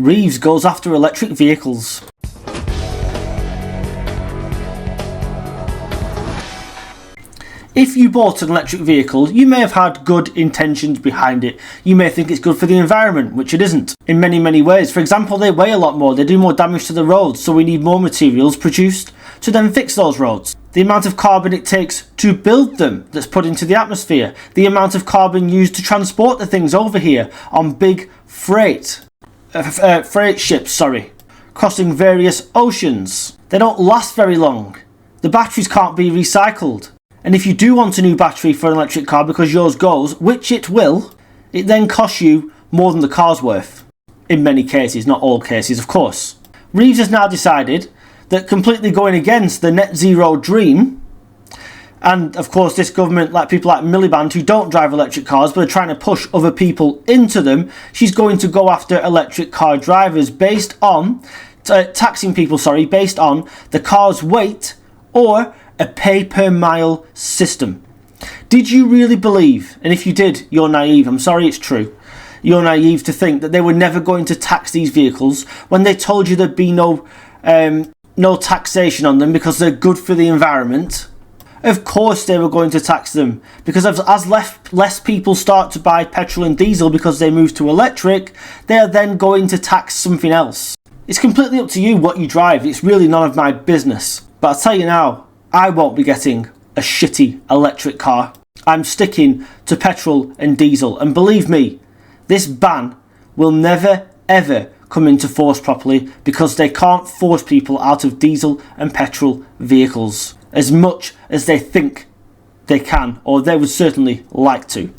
Reeves goes after electric vehicles. If you bought an electric vehicle, you may have had good intentions behind it. You may think it's good for the environment, which it isn't, in many ways. For example, they weigh a lot more, they do more damage to the roads, so we need more materials produced to then fix those roads. The amount of carbon it takes to build them that's put into the atmosphere, the amount of carbon used to transport the things over here on big freight ships, crossing various oceans. They don't last very long. The batteries can't be recycled. And if you do want a new battery for an electric car because yours goes, which it will, it then costs you more than the car's worth. In many cases, not all cases, of course. Reeves has now decided that completely going against the net zero dream, and of course this government, like people like Miliband who don't drive electric cars but are trying to push other people into them, she's going to go after electric car drivers based on, taxing people, based on the car's weight or a pay per mile system. Did you really believe, and if you did, you're naive, I'm sorry it's true, you're naive to think that they were never going to tax these vehicles when they told you there'd be no taxation on them because they're good for the environment? Of course they were going to tax them, because as less people start to buy petrol and diesel because they move to electric, they are then going to tax something else. It's completely up to you what you drive, it's really none of my business. But I'll tell you now, I won't be getting a shitty electric car. I'm sticking to petrol and diesel, and believe me, this ban will never ever come into force properly because they can't force people out of diesel and petrol vehicles as much as they think they can, or they would certainly like to.